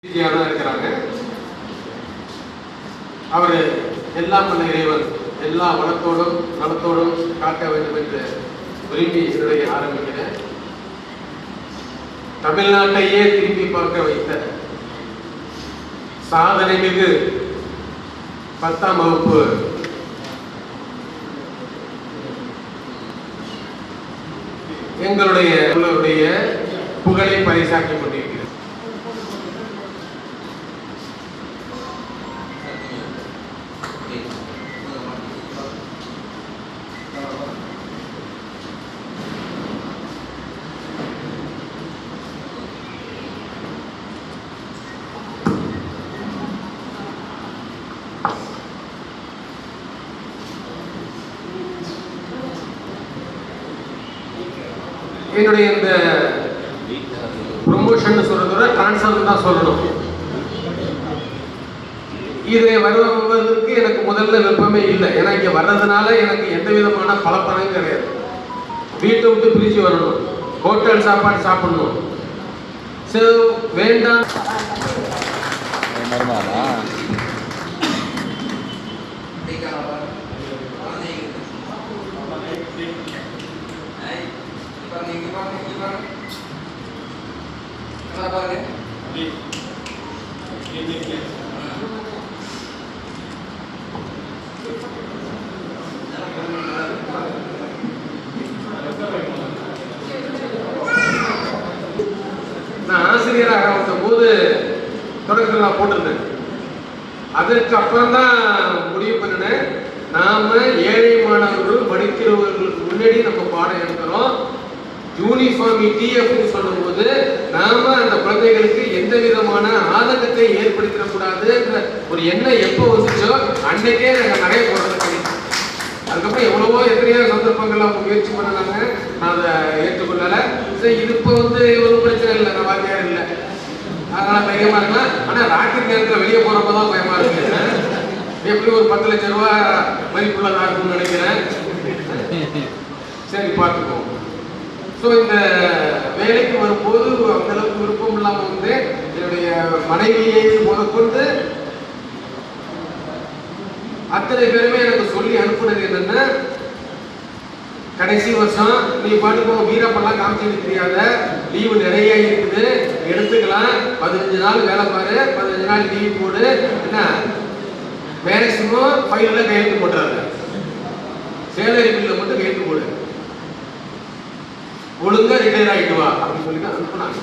தான் இருக்கிறாங்க. அவர் எல்லாம் வல்ல இறைவன் எல்லா வளத்தோடும் நலத்தோடும் காக்க வேண்டும் என்று விரும்பி இதனை ஆரம்பிக்கிறேன். தமிழ்நாட்டையே திரும்பி பார்க்க வைத்த சாதனை மிகு 10ஆம் வகுப்பு எங்களுடைய புகழை பரிசாக்கி கொண்டிருக்கிறது. என்னுடைய இந்த ப்ரொமோஷன் சொல்றதோட டிரான்ஸ்ஃபர் தான் சொல்லணும். இதில் வருவதற்கு எனக்கு முதல்ல விருப்பமே இல்லை. ஏன்னா இங்கே வர்றதுனால எனக்கு எந்த விதமான பலப்பலனும் கிடையாது. வீட்டை விட்டு பிரித்து வரணும், ஹோட்டல் சாப்பாடு சாப்பிடணும். ஸோ வேண்டாம். நான் ஆசிரியராக வந்த போது தொடக்கத்தில் நான் போட்டிருந்தேன். அதற்கு அப்புறம் தான் முடிவு பண்ணினேன், நாம ஏழை மாணவர்கள் படிக்கிறவர்களுக்கு முன்னாடி நம்ம பாடம் எடுக்கிறோம். யூனிஃபார்ம் டிஎஃப்னு சொல்லும்போது நாம அந்த குழந்தைகளுக்கு எந்த விதமான ஆதங்கத்தை ஏற்படுத்திடக்கூடாதுன்ற ஒரு எண்ணம் எப்போ வந்துச்சோ அன்னைக்கே நாங்கள் நிறைய போடுறது கிடையாது. அதுக்கப்புறம் எவ்வளவோ எத்தனையோ சந்தர்ப்பங்கள் அவங்க முயற்சி பண்ணாங்க, நான் அதை ஏற்றுக்கொள்ளலை. இது இப்போ ஒரு பிரச்சனை இல்லை, நான் வாத்தியார் இல்லை, அதனால பயமா இருக்கலாம். ஆனால் ராக்கெட் நேரத்தில் வெளியே போகிறப்ப தான் பயமா இருக்கு. எப்படி ஒரு 10 லட்சம் ரூபா மதிப்புள்ளதாக இருக்கும்னு நினைக்கிறேன். சரி, பார்த்துக்குவோம். ஸோ இந்த வேலைக்கு வரும்போது அந்த அளவுக்கு விருப்பம் இல்லாமல் என்னுடைய மனைவியை முதற்கொண்டு அத்தனை பேருமே எனக்கு சொல்லி அனுப்புனது என்னன்னா, கடைசி வருஷம் நீ பாட்டுக்கு வீரப்பெல்லாம் காமிச்சிட்டு தெரியாத, லீவு நிறைய இருக்குது, எடுத்துக்கலாம், 15 நாள் வேலை பாரு, 15 நாள் லீவ் போடு, என்ன மேக்சிமம் ஃபைலில் கையெழுத்து போட்டுறாங்க, சேலரி பில்ல மட்டும் கையெழுத்து போடு, ஒழுங்கா ரிட்டையர் ஆகிட்டு வா அப்படின்னு சொல்லிட்டு அனுப்புனாங்க.